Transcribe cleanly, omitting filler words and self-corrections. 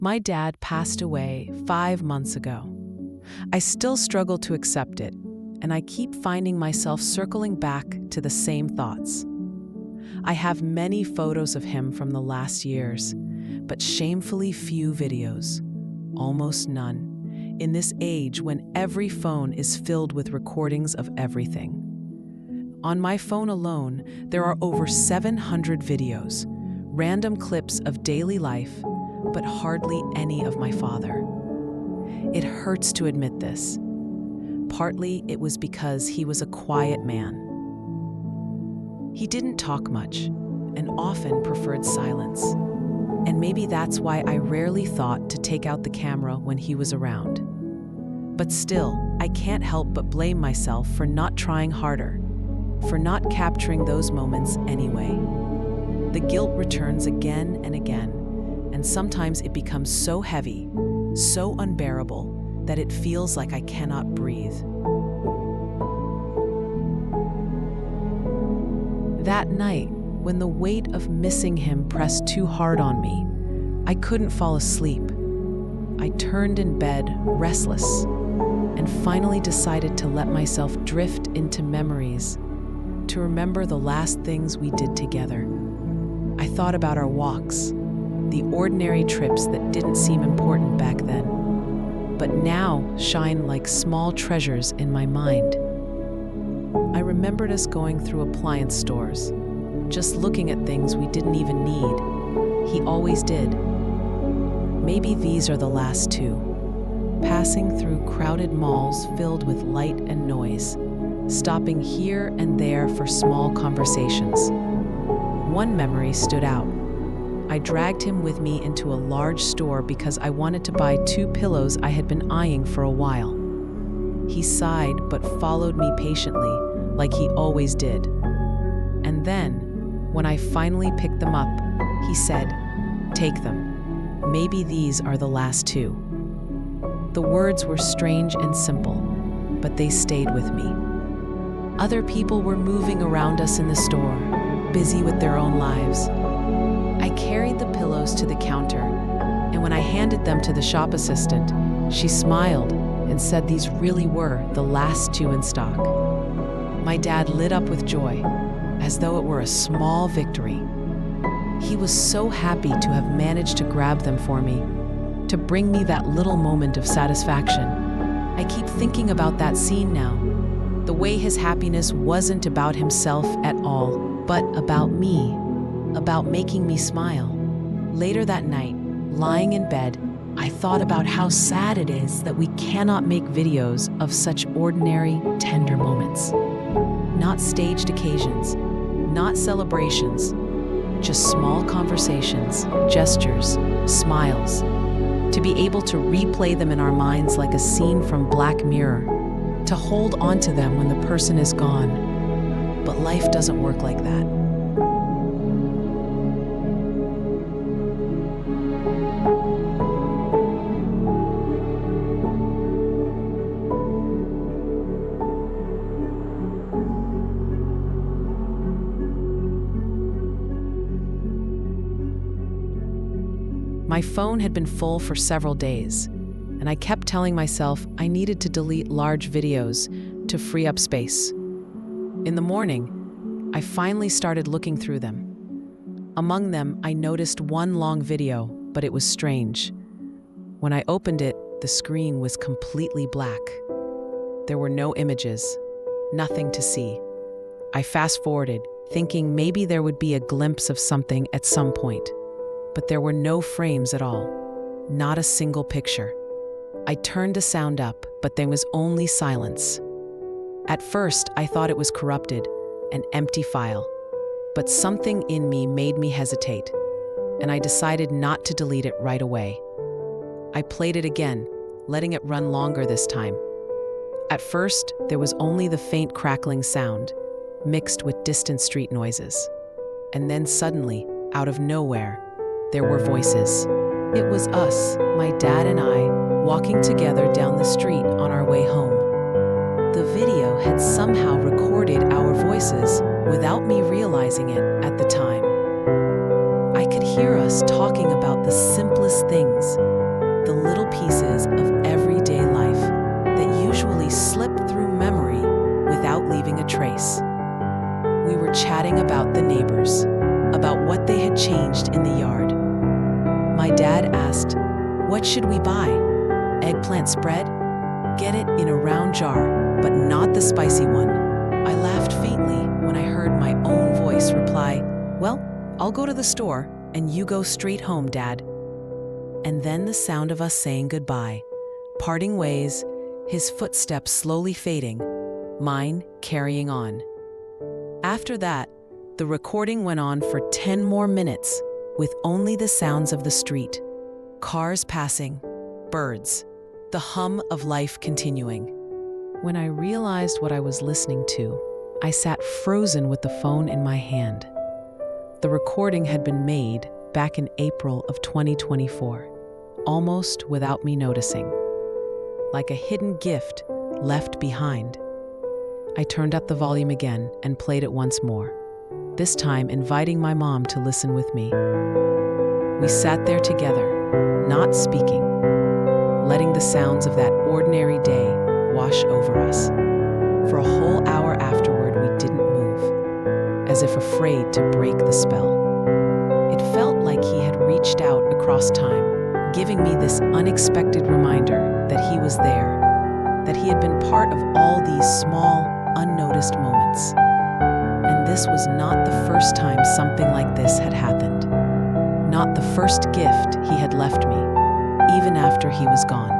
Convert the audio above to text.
My dad passed away 5 months ago. I still struggle to accept it, and I keep finding myself circling back to the same thoughts. I have many photos of him from the last years, but shamefully few videos, almost none, in this age when every phone is filled with recordings of everything. On my phone alone, there are over 700 videos, random clips of daily life, but hardly any of my father. It hurts to admit this. Partly it was because he was a quiet man. He didn't talk much and often preferred silence. And maybe that's why I rarely thought to take out the camera when he was around. But still, I can't help but blame myself for not trying harder, for not capturing those moments anyway. The guilt returns again and again, and sometimes it becomes so heavy, so unbearable, that it feels like I cannot breathe. That night, when the weight of missing him pressed too hard on me, I couldn't fall asleep. I turned in bed, restless, and finally decided to let myself drift into memories, to remember the last things we did together. I thought about our walks, the ordinary trips that didn't seem important back then, but now shine like small treasures in my mind. I remembered us going through appliance stores, just looking at things we didn't even need. He always did. Maybe these are the last two. Passing through crowded malls filled with light and noise, stopping here and there for small conversations. One memory stood out. I dragged him with me into a large store because I wanted to buy 2 pillows I had been eyeing for a while. He sighed but followed me patiently, like he always did. And then, when I finally picked them up, he said, "Take them. Maybe these are the last 2." The words were strange and simple, but they stayed with me. Other people were moving around us in the store, busy with their own lives. I carried the pillows to the counter, and when I handed them to the shop assistant, she smiled and said these really were the last 2 in stock. My dad lit up with joy, as though it were a small victory. He was so happy to have managed to grab them for me, to bring me that little moment of satisfaction. I keep thinking about that scene now, the way his happiness wasn't about himself at all, but about me, about making me smile. Later that night, lying in bed, I thought about how sad it is that we cannot make videos of such ordinary, tender moments. Not staged occasions, not celebrations, just small conversations, gestures, smiles. To be able to replay them in our minds like a scene from Black Mirror, to hold on to them when the person is gone. But life doesn't work like that. My phone had been full for several days, and I kept telling myself I needed to delete large videos to free up space. In the morning, I finally started looking through them. Among them, I noticed one long video, but it was strange. When I opened it, the screen was completely black. There were no images, nothing to see. I fast-forwarded, thinking maybe there would be a glimpse of something at some point. But there were no frames at all, not a single picture. I turned the sound up, but there was only silence. At first, I thought it was corrupted, an empty file. But something in me made me hesitate, and I decided not to delete it right away. I played it again, letting it run longer this time. At first, there was only the faint crackling sound, mixed with distant street noises. And then suddenly, out of nowhere, there were voices. It was us, my dad and I, walking together down the street on our way home. The video had somehow recorded our voices without me realizing it at the time. I could hear us talking about the simplest things, the little pieces of everyday life that usually slip through memory without leaving a trace. We were chatting about the neighbors, about what they had changed in the yard. My dad asked, "What should we buy? Eggplant spread? Get it in a round jar, but not the spicy one." I laughed faintly when I heard my own voice reply, "Well, I'll go to the store and you go straight home, Dad." And then the sound of us saying goodbye, parting ways, his footsteps slowly fading, mine carrying on. After that, the recording went on for 10 more minutes with only the sounds of the street, cars passing, birds, the hum of life continuing. When I realized what I was listening to, I sat frozen with the phone in my hand. The recording had been made back in April of 2024, almost without me noticing, like a hidden gift left behind. I turned up the volume again and played it once more, this time inviting my mom to listen with me. We sat there together, not speaking, letting the sounds of that ordinary day wash over us. For a whole hour afterward, we didn't move, as if afraid to break the spell. It felt like he had reached out across time, giving me this unexpected reminder that he was there, that he had been part of all these small, unnoticed moments. And this was not the first time something like this had happened. Not the first gift he had left me, even after he was gone.